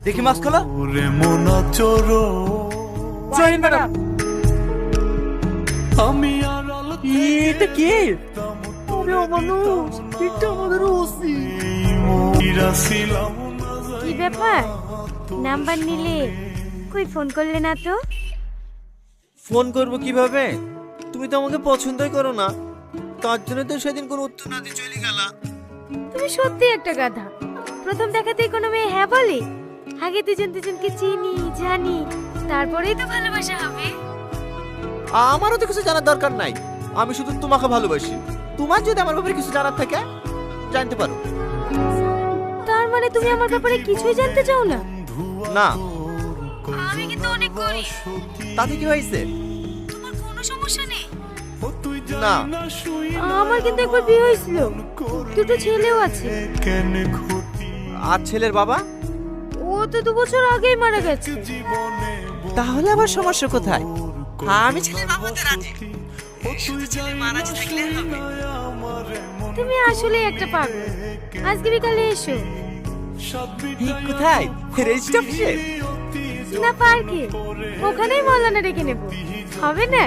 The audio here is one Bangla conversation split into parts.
দেখি মাছ খোলা। ওরে মোনা চোরো জয়েন ম্যাডাম। আমি আর আলো এটা কে? আরে মানুষ, এটা আমাদের ওসি। ছিলাম না কি ব্যাপার, নাম্বার নিলে কই ফোন করলে না তো? ফোন করব কিভাবে? তুমি তো আমাকে পছন্দই করো না, তার জন্য তো সেদিন কোনো উত্তর না দিয়ে চলে গেলা। তুমি সত্যি একটা গাধা। প্রথম দেখাতেই কোনো মেয়ে হ্যাঁ বলে? আগে দুজন দুজনকে চিনি জানি, তারপরেই তো ভালোবাসা হবে। আমারও তো কিছু জানার দরকার নাই, আমি শুধু তোমাকে ভালোবাসি। তোমার যদি আমার ব্যাপারে কিছু জানার থাকে জানতে পারো। তার মানে তুমি আমার ব্যাপারে কিছুই জানতে চাও না? না। আমি কিন্তু অনেক করি। তাতে কি হয়েছে? তোমার কোনো সমস্যা নেই? না। আমার কিন্তু একবার বিয়ে হয়েছিল, দুটো ছেলেও আছে। কেন ক্ষতি আর ছেলের বাবা? ও তো 2 বছর আগেই মারা গেছে। জীবনে তাহলে আবার সমস্যা কোথায়? আমি ছেলের বাবা হতে রাজি। শুধু ছেলের মা রাজি থাকলে হবে। তুমি আসলে একটা পাগল। আজকে বিকালে এসো। কোথায়? রেজিস্ট অফিসে? না, পার্কে। ওখানেই মলানা রেখে নেব, হবে না?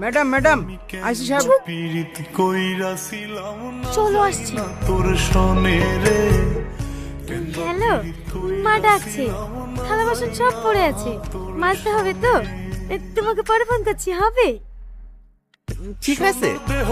ম্যাডাম ম্যাডাম, আইসি সাহেব। পীড়িত কইরা ছিলাম না চলো আসছি। তোর সনে রে হ্যালো, মা ডাকছে। থালা বাসন সব পড়ে আছে, মাজতে হবে তো। তোমাকে পরে ফোন করছি, হবে? ঠিক আছে। দেহ